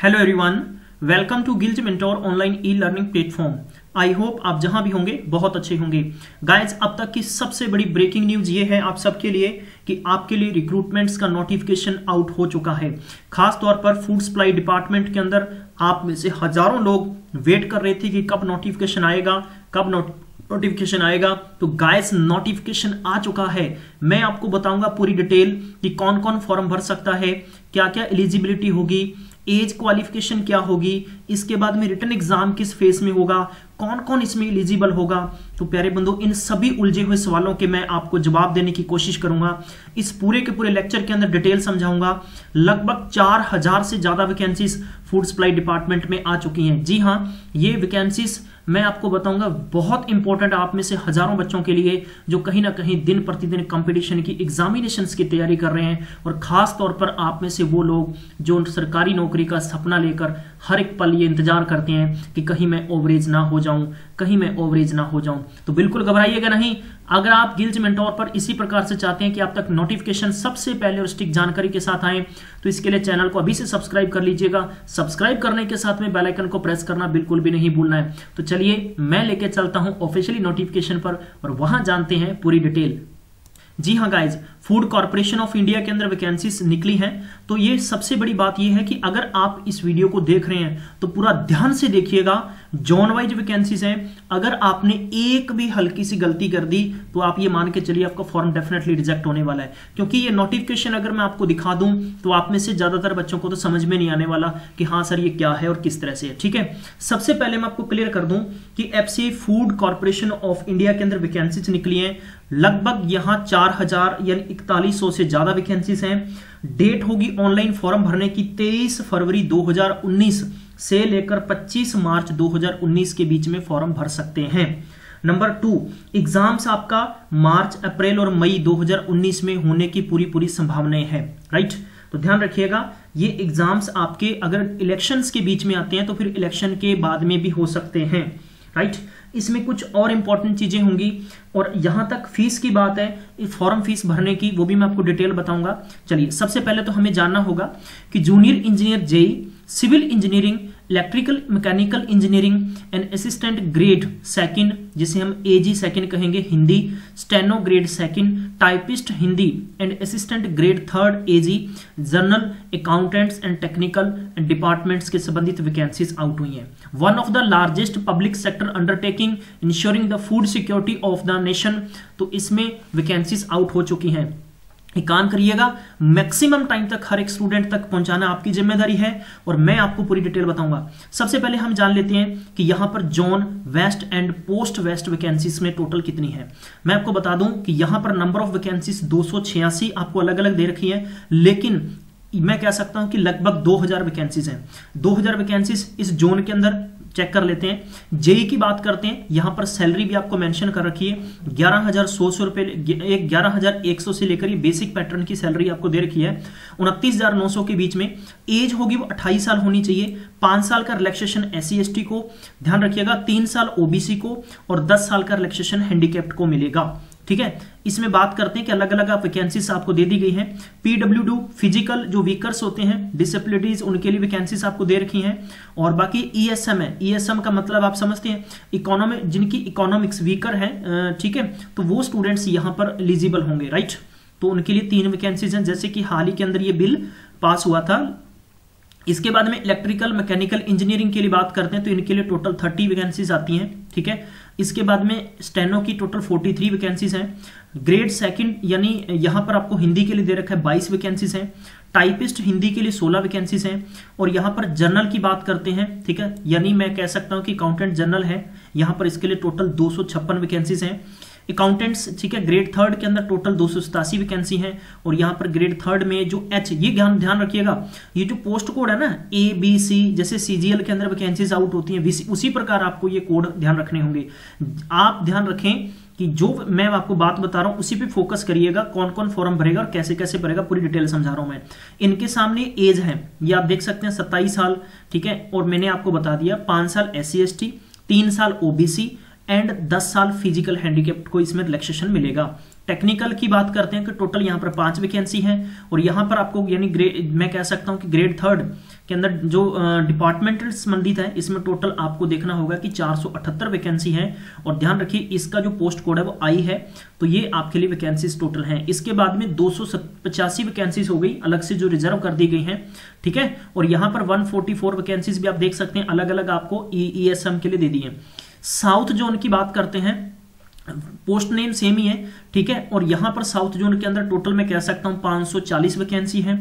Hello everyone, welcome to Gillz mentor online e learning platform. I hope आप जहां भी होंगे बहुत अच्छे होंगे। गाइज, अब तक की सबसे बड़ी ब्रेकिंग न्यूज ये है आप सबके लिए कि आपके लिए रिक्रूटमेंट्स का नोटिफिकेशन आउट हो चुका है। खास तौर पर फूड सप्लाई डिपार्टमेंट के अंदर आप में से हजारों लोग वेट कर रहे थे कि कब नोटिफिकेशन आएगा, कब नोटिफिकेशन आएगा। तो गाइस, नोटिफिकेशन आ चुका है। मैं आपको बताऊंगा पूरी डिटेल कि कौन कौन फॉर्म भर सकता है, क्या क्या एलिजिबिलिटी होगी, एज क्वालिफिकेशन क्या होगी, इसके बाद में रिटन एग्जाम किस फेस में होगा, कौन कौन इसमें एलिजिबल होगा। तो प्यारे बंधु, इन सभी उलझे हुए सवालों के मैं आपको जवाब देने की कोशिश करूंगा। इस पूरे के पूरे लेक्चर के अंदर डिटेल समझाऊंगा। लगभग 4000 से ज्यादा वैकेंसीज फूड सप्लाई डिपार्टमेंट में आ चुकी हैं। जी हाँ, ये वैकेंसीज मैं आपको बताऊंगा बहुत इंपॉर्टेंट आप में से हजारों बच्चों के लिए जो कहीं ना कहीं दिन प्रतिदिन कंपटीशन की एग्जामिनेशंस की तैयारी कर रहे हैं, और खास तौर पर आप में से वो लोग जो सरकारी नौकरी का सपना लेकर हर एक पल ये इंतजार करते हैं कि कहीं मैं ओवरेज ना हो जाऊं, कहीं मैं ओवरेज ना हो जाऊं। तो बिल्कुल घबराइएगा नहीं। अगर आप गिल्ज मेंटोर पर इसी प्रकार से चाहते हैं कि आप तक नोटिफिकेशन सबसे पहले और स्टिक जानकारी के साथ आए, तो इसके लिए चैनल को अभी से सब्सक्राइब कर लीजिएगा। सब्सक्राइब करने के साथ में बेल आइकन को प्रेस करना बिल्कुल भी नहीं भूलना है। तो चलिए मैं लेके चलता हूं ऑफिशियली नोटिफिकेशन पर और वहां जानते हैं पूरी डिटेल। जी हाँ guys, food corporation of India के अंदर वैकेंसीज निकली हैं। तो ये सबसे बड़ी बात ये है कि अगर आप इस वीडियो को देख रहे हैं तो पूरा ध्यान से देखिएगा। जोन वाइज वैकेंसीज हैं। अगर आपने एक भी हल्की सी गलती कर दी तो आप ये मान के चलिए आपका फॉर्म डेफिनेटली रिजेक्ट होने वाला है, क्योंकि ये नोटिफिकेशन अगर मैं आपको दिखा दूं तो आप में से ज्यादातर बच्चों को तो समझ में नहीं आने वाला कि हाँ सर ये क्या है और किस तरह से है। ठीक है, सबसे पहले मैं आपको क्लियर कर दूं कि FCI food corporation of India के अंदर वैकेंसीज निकली हैं। लगभग यहां 4000 यानी 4100 से ज्यादा वैकेंसीज हैं। डेट होगी ऑनलाइन फॉर्म भरने की 23 फरवरी 2019 से लेकर 25 मार्च 2019 के बीच में फॉर्म भर सकते हैं। नंबर 2, एग्जाम्स आपका मार्च, अप्रैल और मई 2019 में होने की पूरी संभावनाएं हैं। राइट, तो ध्यान रखिएगा, ये एग्जाम्स आपके अगर इलेक्शंस के बीच में आते हैं तो फिर इलेक्शन के बाद में भी हो सकते हैं। राइट, इसमें कुछ और इंपॉर्टेंट चीजें होंगी। और यहां तक फीस की बात है, फॉर्म फीस भरने की, वो भी मैं आपको डिटेल बताऊंगा। चलिए, सबसे पहले तो हमें जानना होगा कि junior engineer JE, civil engineering, electrical mechanical engineering and assistant grade second, जिसे हम एजी सेकंड कहेंगे, Hindi, steno grade second, typist Hindi and assistant grade third AG, general accountants and technical and departments के संबंधित वैकेंसीज आउट हुई हैं। One of the largest public sector undertaking insuring the food security of the nation, तो इसमें vacancies out हो चुकी हैं। एक काम करिएगा, मैक्सिमम टाइम तक हर एक स्टूडेंट तक पहुंचाना आपकी जिम्मेदारी है और मैं आपको पूरी डिटेल बताऊंगा। सबसे पहले हम जान लेते हैं कि यहां पर zone west and post west vacancies में टोटल कितनी है। मैं आपको बता दूं कि यहां पर नंबर ऑफ वैकेंसीज 286 आपको अलग अलग दे रखी है, लेकिन मैं कह सकता हूं कि लगभग 2000 वैकेंसीज हैं। 2000 वैकेंसीज इस जोन के अंदर चेक कर लेते हैं। जेई की बात करते हैं, यहां पर सैलरी भी आपको मेंशन कर रखी है 11,100 रुपए, 11,100 से लेकर ये बेसिक पैटर्न की सैलरी आपको दे रखी है 29,900 के बीच में। एज होगी वो 28 साल होनी चाहिए। 5 साल का रिलैक्सेशन SC/ST को, ध्यान रखिएगा 3 साल OBC को और 10 साल का रिलैक्सेशन हैंडीकैप्ड को मिलेगा। ठीक है, इसमें बात करते हैं कि अलग अलग वैकेंसीज आपको दे दी गई हैं। PWD फिजिकल जो वीकर्स होते हैं, डिसेबिलिटीज, उनके लिए वैकेंसीज आपको दे रखी हैं। और बाकी ESM है, ESM का मतलब आप समझते हैं इकोनॉमिक, जिनकी इकोनॉमिक्स वीकर है, ठीक है, तो वो स्टूडेंट्स यहां पर एलिजिबल होंगे। राइट, तो उनके लिए 3 वैकेंसीज हैं, जैसे कि हाल ही के अंदर ये बिल पास हुआ था। इसके बाद में इलेक्ट्रिकल मैकेनिकल इंजीनियरिंग के लिए बात करते हैं तो इनके लिए टोटल 30 वैकेंसीज आती हैं। ठीक है, इसके बाद में स्टेनो की टोटल 43 वैकेंसीज हैं। ग्रेड सेकंड यानी यहां पर आपको हिंदी के लिए दे रखा है 22 वैकेंसीज हैं। टाइपिस्ट हिंदी के लिए 16 वैकेंसीज हैं। और यहां पर जर्नल की बात करते हैं, ठीक है, यानी मैं कह सकता हूं कि अकाउंटेंट जनरल है, यहां पर इसके लिए टोटल 256 वैकेंसीज हैं। अकाउंटेंट्स, ठीक है, ग्रेड थर्ड के अंदर टोटल 287 वैकेंसी है। और यहां पर ग्रेड थर्ड में जो H, ये ध्यान रखिएगा, ये जो पोस्ट कोड है ना ABC, जैसे CGL के अंदर वैकेंसीज आउट होती हैं, उसी प्रकार आपको ये कोड ध्यान रखने होंगे। आप ध्यान रखें कि जो मैं आपको बात बता रहा हूं उसी पे फोकस करिएगा, कौन कौन फॉर्म भरेगा और कैसे कैसे भरेगा, पूरी डिटेल समझा रहा हूं मैं। इनके सामने एज है, ये आप देख सकते हैं 27 साल, ठीक है, और मैंने आपको बता दिया 5 साल SC/ST, 3 साल OBC एंड 10 साल फिजिकल हैंडीकैप्ड को इसमें रिलैक्सेशन मिलेगा। टेक्निकल की बात करते हैं कि टोटल यहाँ पर 5 वैकेंसी हैं, और यहाँ पर आपको यानी मैं कह सकता हूँ कि ग्रेड 3 के अंदर जो डिपार्टमेंटल संबंधित है इसमें टोटल आपको देखना होगा कि 478 वैकेंसी है। और ध्यान रखिए इसका जो पोस्ट कोड है वो आई है, तो ये आपके लिए वैकेंसीज टोटल हैं। इसके बाद में 285 वैकेंसीज हो गई अलग से जो रिजर्व कर दी गई हैं, ठीक है। और यहाँ पर 144 वैकेंसीज भी आप देख सकते हैं अलग अलग आपको EESM के लिए दे दी है। साउथ जोन की बात करते हैं, पोस्ट नेम सेम ही है, ठीक है। और यहां पर साउथ जोन के अंदर टोटल मैं कह सकता हूं 540 वैकेंसी है।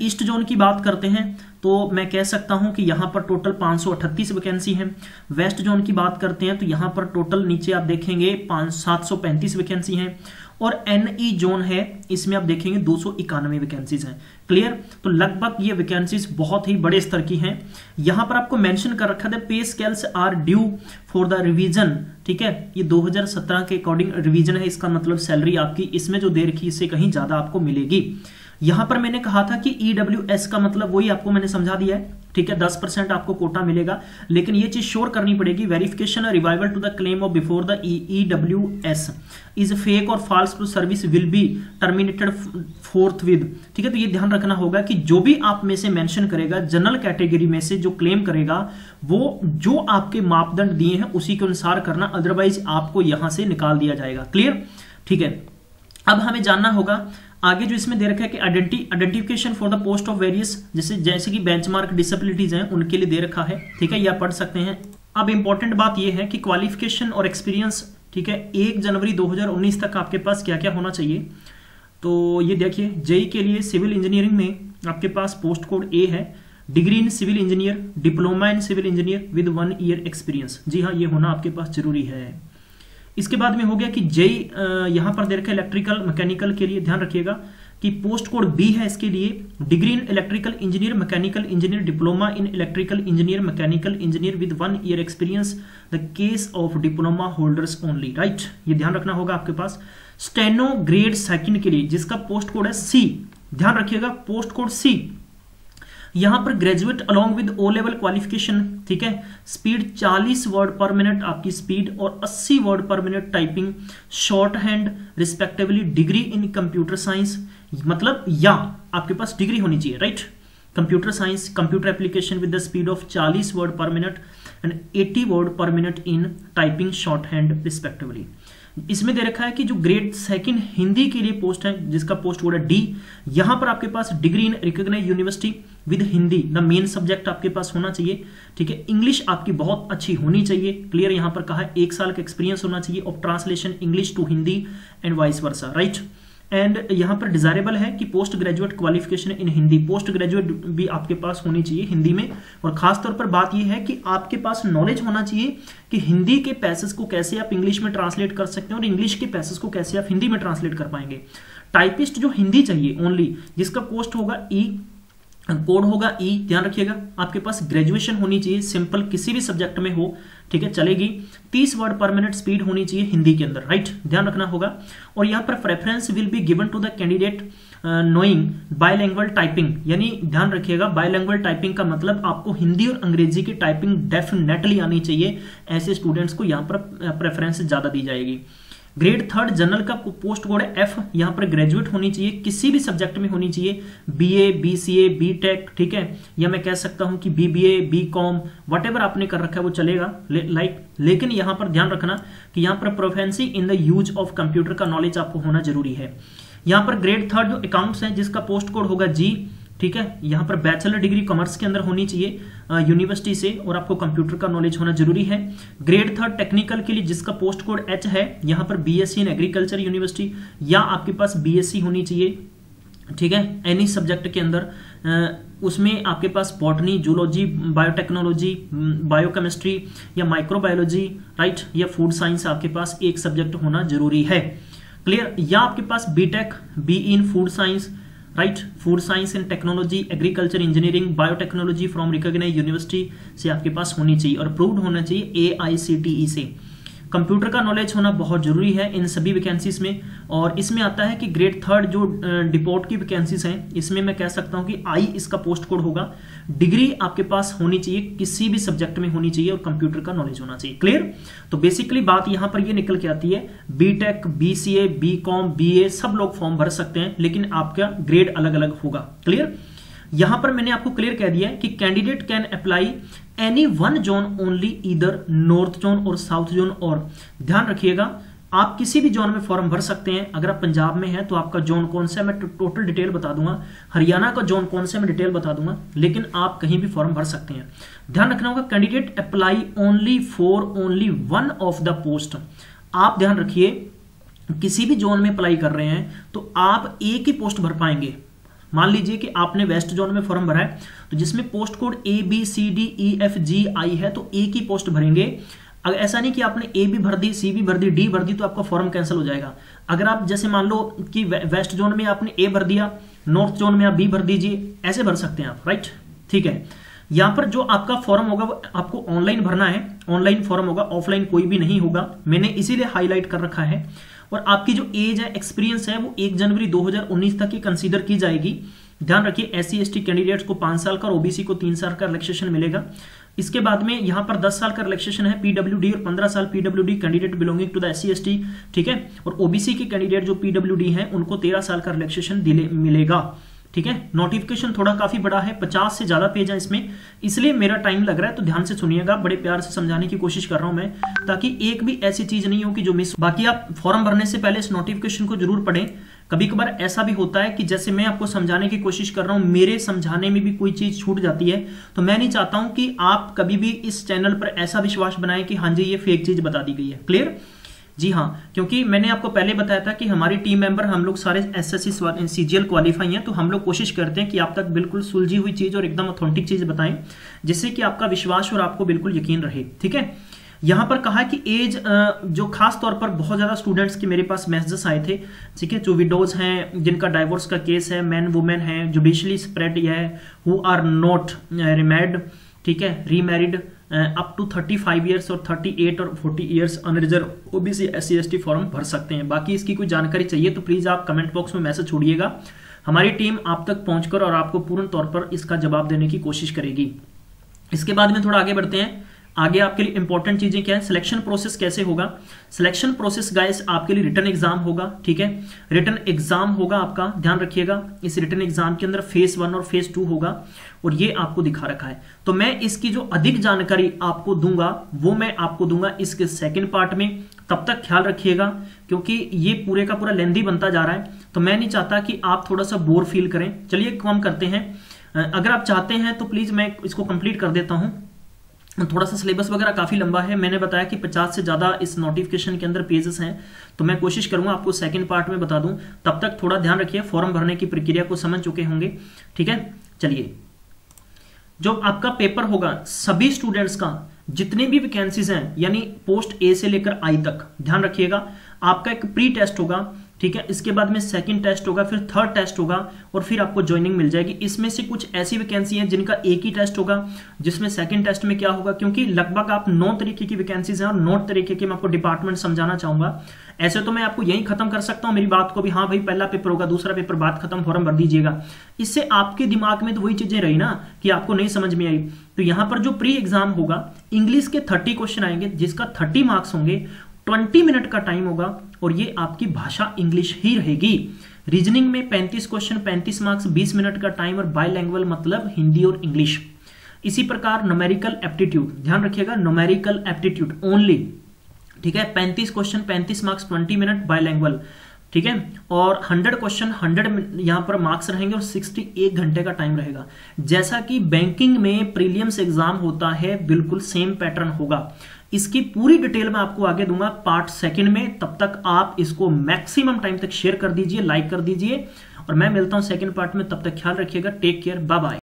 ईस्ट जोन की बात करते हैं तो मैं कह सकता हूं कि यहां पर टोटल 538 वैकेंसी है। वेस्ट जोन की बात करते हैं तो यहां पर टोटल नीचे आप देखेंगे 735 वैकेंसी है। और NE जोन है, इसमें आप देखेंगे 291 वैकेंसीज हैं। क्लियर, तो लगभग ये वैकेंसीज बहुत ही बड़े स्तर की हैं। यहां पर आपको मेंशन कर रखा था pay scales are due for the revision, ठीक है। ये 2017 के अकॉर्डिंग रिवीजन है, इसका मतलब सैलरी आपकी इसमें जो दे रखी इससे कहीं ज्यादा आपको मिलेगी। यहां पर मैंने कहा था कि EWS का मतलब वही आपको मैंने समझा दिया है, ठीक है। 10% आपको कोटा मिलेगा, लेकिन ये चीज श्योर करनी पड़ेगी। Verification revival to the claim of before the EWS is fake और false to service will be terminated forthwith, ठीक है। तो ये ध्यान रखना होगा कि जो भी आप में से मेंशन करेगा जनरल कैटेगरी में से जो क्लेम करेगा वो जो आपके मापदंड दिए हैं उसी के अनुसार करना, अदरवाइज आपको यहां से निकाल दिया जाएगा। क्लियर, ठीक है। अब हमें जानना होगा आगे जो इसमें दे रखा है कि identification for the post of various, जैसे कि बेंचमार्क डिसेबिलिटीज हैं उनके लिए दे रखा है, ठीक है, ये आप पढ़ सकते हैं। अब इंपॉर्टेंट बात ये है कि क्वालिफिकेशन और एक्सपीरियंस, ठीक है, 1 जनवरी 2019 तक आपके पास क्या क्या होना चाहिए। तो ये देखिए JEE के लिए सिविल इंजीनियरिंग में आपके पास पोस्ट कोड A है, degree in civil engineer, diploma in civil engineer with 1 year experience. जी हाँ, ये होना आपके पास जरूरी है। इसके बाद में हो गया कि JEE यहां पर दे रखा है इलेक्ट्रिकल मैकेनिकल के लिए, ध्यान रखिएगा कि पोस्ट कोड B है इसके लिए, degree in electrical engineer, mechanical engineer, diploma in electrical engineer, mechanical engineer with 1 year experience, the case of diploma holders only, right, ये ध्यान रखना होगा आपके पास। स्टेनो ग्रेड 2 के लिए जिसका पोस्ट कोड है C, ध्यान रखिएगा पोस्ट कोड C, यहां पर graduate along with O level qualification, ठीक है। स्पीड 40 वर्ड पर मिनट आपकी स्पीड और 80 वर्ड पर minute typing, short hand respectively, degree in computer science, मतलब या आपके पास डिग्री होनी चाहिए, right, computer science, computer application with the speed of 40 word पर मिनट एंड 80 वर्ड पर minute in typing, short hand respectively. इसमें दे रखा है कि जो ग्रेड 2 हिंदी के लिए पोस्ट है जिसका पोस्ट कोड है D, यहां पर आपके पास degree in recognised university with Hindi, the main subject आपके पास होना चाहिए, ठीक है। इंग्लिश आपकी बहुत अच्छी होनी चाहिए, क्लियर, यहां पर कहा है 1 साल का एक्सपीरियंस होना चाहिए of translation English to Hindi and vice versa, right. And यहां पर डिजायरेबल है कि post graduate qualification in Hindi, post graduate भी आपके पास होनी चाहिए हिंदी में। और खासतौर पर बात यह है कि आपके पास नॉलेज होना चाहिए कि हिंदी के पैसेज को कैसे आप इंग्लिश में ट्रांसलेट कर सकते हैं और इंग्लिश के पैसेज को कैसे आप हिंदी में ट्रांसलेट कर पाएंगे। टाइपिस्ट जो हिंदी चाहिए ओनली, जिसका पोस्ट होगा E, कोड होगा E, ध्यान रखिएगा। आपके पास ग्रेजुएशन होनी चाहिए, सिंपल किसी भी सब्जेक्ट में हो, ठीक है, चलेगी। 30 वर्ड पर मिनट स्पीड होनी चाहिए हिंदी के अंदर, राइट, ध्यान रखना होगा। और यहाँ पर preference will be given to the candidate knowing bilingual typing, यानी ध्यान रखिएगा बायलैंग्वेज टाइपिंग का मतलब आपको हिंदी और अंग्रेजी की टाइपिंग डेफिनेटली आनी चाहिए। ऐसे स्टूडेंट्स को यहाँ पर प्रेफरेंस ज्यादा दी जाएगी। ग्रेड 3 जनरल का पोस्ट कोड है F, यहां पर ग्रेजुएट होनी चाहिए, किसी भी सब्जेक्ट में होनी चाहिए, BA, BCA, BTech, ठीक है, या मैं कह सकता हूं कि BBA, BCom, व्हाटएवर आपने कर रखा है वो चलेगा, लेकिन यहां पर ध्यान रखना कि यहां पर proficiency in the use of computer का नॉलेज आपको होना जरूरी है। यहां पर ग्रेड 3 जो अकाउंट्स है जिसका पोस्ट कोड होगा G, ठीक है, यहां पर बैचलर डिग्री कॉमर्स के अंदर होनी चाहिए यूनिवर्सिटी से और आपको कंप्यूटर का नॉलेज होना जरूरी है। ग्रेड 3 टेक्निकल के लिए जिसका पोस्ट कोड H है, यहां पर BSc इन एग्रीकल्चर यूनिवर्सिटी या आपके पास BSc होनी चाहिए, ठीक है, एनी सब्जेक्ट के अंदर, उसमें आपके पास बॉटनी, जूलॉजी, बायोटेक्नोलॉजी, बायोकेमिस्ट्री या माइक्रोबायोलॉजी, राइट, या फूड साइंस आपके पास एक सब्जेक्ट होना जरूरी है, क्लियर। या आपके पास BTech, B in food science, right, food science and technology, agriculture engineering, biotechnology from recognised university से आपके पास होनी चाहिए और अप्रूव्ड होना चाहिए AICTE से। कंप्यूटर का नॉलेज होना बहुत जरूरी है इन सभी वैकेंसीज में। और इसमें आता है कि ग्रेड 3 जो डिपोर्ट की वैकेंसीज हैं, इसमें मैं कह सकता हूं कि आई इसका पोस्ट कोड होगा। डिग्री आपके पास होनी चाहिए, किसी भी सब्जेक्ट में होनी चाहिए और कंप्यूटर का नॉलेज होना चाहिए। क्लियर? तो बेसिकली बात यहां पर ये निकल के आती है, बीटेक, बीसीए, बीकॉम, बीए सब लोग फॉर्म भर सकते हैं, लेकिन आपका ग्रेड अलग अलग होगा। क्लियर? यहां पर मैंने आपको क्लियर कह दिया है कि candidate can apply any one zone only, either north zone और साउथ जोन। और ध्यान रखिएगा, आप किसी भी जोन में फॉर्म भर सकते हैं। अगर आप पंजाब में हैं तो आपका जोन कौन सा है मैं टोटल डिटेल बता दूंगा, हरियाणा का जोन कौन सा है मैं डिटेल बता दूंगा, लेकिन आप कहीं भी फॉर्म भर सकते हैं। ध्यान रखना होगा, candidate apply only for only one of the post. आप ध्यान रखिए, किसी भी जोन में अप्लाई कर रहे हैं तो आप एक ही पोस्ट भर पाएंगे। मान लीजिए कि आपने वेस्ट जोन में फॉर्म भरा है, तो जिसमें पोस्ट कोड ABCDEFGI है, तो एक ही पोस्ट भरेंगे। अगर ऐसा नहीं कि आपने ए भी भर दी, सी भी भर दी, डी भर दी, तो आपका फॉर्म कैंसिल हो जाएगा। अगर आप जैसे मान लो कि वेस्ट जोन में आपने ए भर दिया, नॉर्थ जोन में आप बी भर दीजिए, ऐसे भर सकते हैं आप, राइट? ठीक है। यहां पर जो आपका फॉर्म होगा वो आपको ऑनलाइन भरना है, ऑनलाइन फॉर्म होगा, ऑफलाइन कोई भी नहीं होगा। मैंने इसीलिए हाईलाइट कर रखा है। और आपकी जो एज है, एक्सपीरियंस है, वो 1 जनवरी 2019 तक की कंसीडर की जाएगी। ध्यान रखिए, SC/ST कैंडिडेट्स को 5 साल का और ओबीसी को 3 साल का रिलैक्सेशन मिलेगा। इसके बाद में यहां पर 10 साल का रिलैक्सेशन है PWD और 15 साल PWD candidate belonging to the SC/ST, ठीक है। और ओबीसी के कैंडिडेट जो PWD हैं उनको 13 साल का रिलैक्सेशन मिलेगा, ठीक है। नोटिफिकेशन थोड़ा काफी बड़ा है, 50 से ज्यादा पेज है इसमें, इसलिए मेरा टाइम लग रहा है, तो ध्यान से सुनिएगा। बड़े प्यार से समझाने की कोशिश कर रहा हूं मैं, ताकि एक भी ऐसी चीज नहीं हो कि जो मिस। बाकी आप फॉर्म भरने से पहले इस नोटिफिकेशन को जरूर पढ़ें। कभी कभार ऐसा भी होता है कि जैसे मैं आपको समझाने की कोशिश कर रहा हूं, मेरे समझाने में भी कोई चीज छूट जाती है, तो मैं नहीं चाहता हूं कि आप कभी भी इस चैनल पर ऐसा विश्वास बनाएं कि हाँ जी ये फेक चीज बता दी गई है। क्लियर? जी हाँ, क्योंकि मैंने आपको पहले बताया था कि हमारी टीम मेंबर हम लोग सारे SSC CGL क्वालिफाई हैं, तो हम लोग कोशिश करते हैं कि आप तक बिल्कुल सुलझी हुई चीज और एकदम ऑथेंटिक चीज बताएं, जिससे कि आपका विश्वास और आपको बिल्कुल यकीन रहे। ठीक है। यहां पर कहा कि एज जो खास तौर पर बहुत ज्यादा स्टूडेंट्स के मेरे पास मैसेजेस आए थे, ठीक है, जो विडोज हैं, जिनका डाइवोर्स का केस है, मैन वुमेन है, जुडिशली स्प्रेड है, हु आर नॉट रिमैरिड, ठीक है, रीमैरिड, अप टू 35 ईयर्स और 38 और 40 years unreserved OBC SC/ST form भर सकते हैं। बाकी इसकी कोई जानकारी चाहिए तो प्लीज आप कमेंट बॉक्स में मैसेज छोड़िएगा, हमारी टीम आप तक पहुंचकर और आपको पूर्ण तौर पर इसका जवाब देने की कोशिश करेगी। इसके बाद में थोड़ा आगे बढ़ते हैं। आगे आपके लिए इंपॉर्टेंट चीजें क्या है, सिलेक्शन प्रोसेस कैसे होगा। सिलेक्शन प्रोसेस गाइस आपके लिए रिटन एग्जाम होगा, ठीक है, रिटन एग्जाम होगा आपका, ध्यान रखिएगा। इस रिटन एग्जाम के अंदर फेज 1 और फेज 2 होगा, और ये आपको दिखा रखा है। तो मैं इसकी जो अधिक जानकारी आपको दूंगा वो मैं आपको दूंगा इसके सेकंड पार्ट में, तब तक ख्याल रखिएगा, क्योंकि ये पूरे का पूरा लेंथी बनता जा रहा है, तो मैं नहीं चाहता कि आप थोड़ा सा बोर फील करें। चलिए काम करते हैं। अगर आप चाहते हैं तो प्लीज मैं इसको कंप्लीट कर देता हूं। थोड़ा सा सिलेबस वगैरह काफी लंबा है, मैंने बताया कि 50 से ज्यादा इस नोटिफिकेशन के अंदर पेजेस हैं, तो मैं कोशिश करूंगा आपको सेकंड पार्ट में बता दूं। तब तक थोड़ा ध्यान रखिए, फॉर्म भरने की प्रक्रिया को समझ चुके होंगे, ठीक है। चलिए, जो आपका पेपर होगा सभी स्टूडेंट्स का, जितने भी वैकेंसीज हैं, यानी पोस्ट ए से लेकर आई तक, ध्यान रखिएगा, आपका एक प्री टेस्ट होगा, ठीक है, इसके बाद में सेकंड टेस्ट होगा, फिर थर्ड टेस्ट होगा, और फिर आपको ज्वाइनिंग मिल जाएगी। इसमें से कुछ ऐसी वैकेंसी हैं जिनका एक ही टेस्ट होगा, जिसमें सेकंड टेस्ट में क्या होगा, क्योंकि लगभग आप 9 तरीके की वैकेंसीज हैं और 9 तरीके के मैं आपको डिपार्टमेंट समझाना चाहूंगा। ऐसे तो मैं आपको यही खत्म कर सकता हूं मेरी बात को भी, हाँ भाई पहला पेपर होगा, दूसरा पेपर बात खत्म, फॉर्म भर दीजिएगा। इससे आपके दिमाग में तो वही चीजें रही ना कि आपको नहीं समझ में आई। तो यहां पर जो प्री एग्जाम होगा, इंग्लिश के 30 क्वेश्चन आएंगे, जिसका 30 मार्क्स होंगे, 20 मिनट का टाइम होगा, और ये आपकी भाषा इंग्लिश ही रहेगी। रीजनिंग में 35 क्वेश्चन, 35 मार्क्स, 20 मिनट का टाइम, और बाइलैंग्वेल मतलब हिंदी और इंग्लिश। इसी प्रकार न्यूमेरिकल एप्टीट्यूड, ध्यान रखिएगा, न्यूमेरिकल एप्टीट्यूड ओनली, ठीक है, 35 क्वेश्चन, 35 मार्क्स, 20 मिनट, बाइलैंग्वेल, ठीक है। और 100 क्वेश्चन, 100 यहां पर मार्क्स रहेंगे, और 61 घंटे का टाइम रहेगा। जैसा कि बैंकिंग में प्रीलिम्स एग्जाम होता है, बिल्कुल सेम पैटर्न होगा। इसकी पूरी डिटेल मैं आपको आगे दूंगा पार्ट सेकंड में। तब तक आप इसको मैक्सिमम टाइम तक शेयर कर दीजिए, लाइक कर दीजिए, और मैं मिलता हूं सेकंड पार्ट में। तब तक ख्याल रखिएगा, टेक केयर, बाय बाय।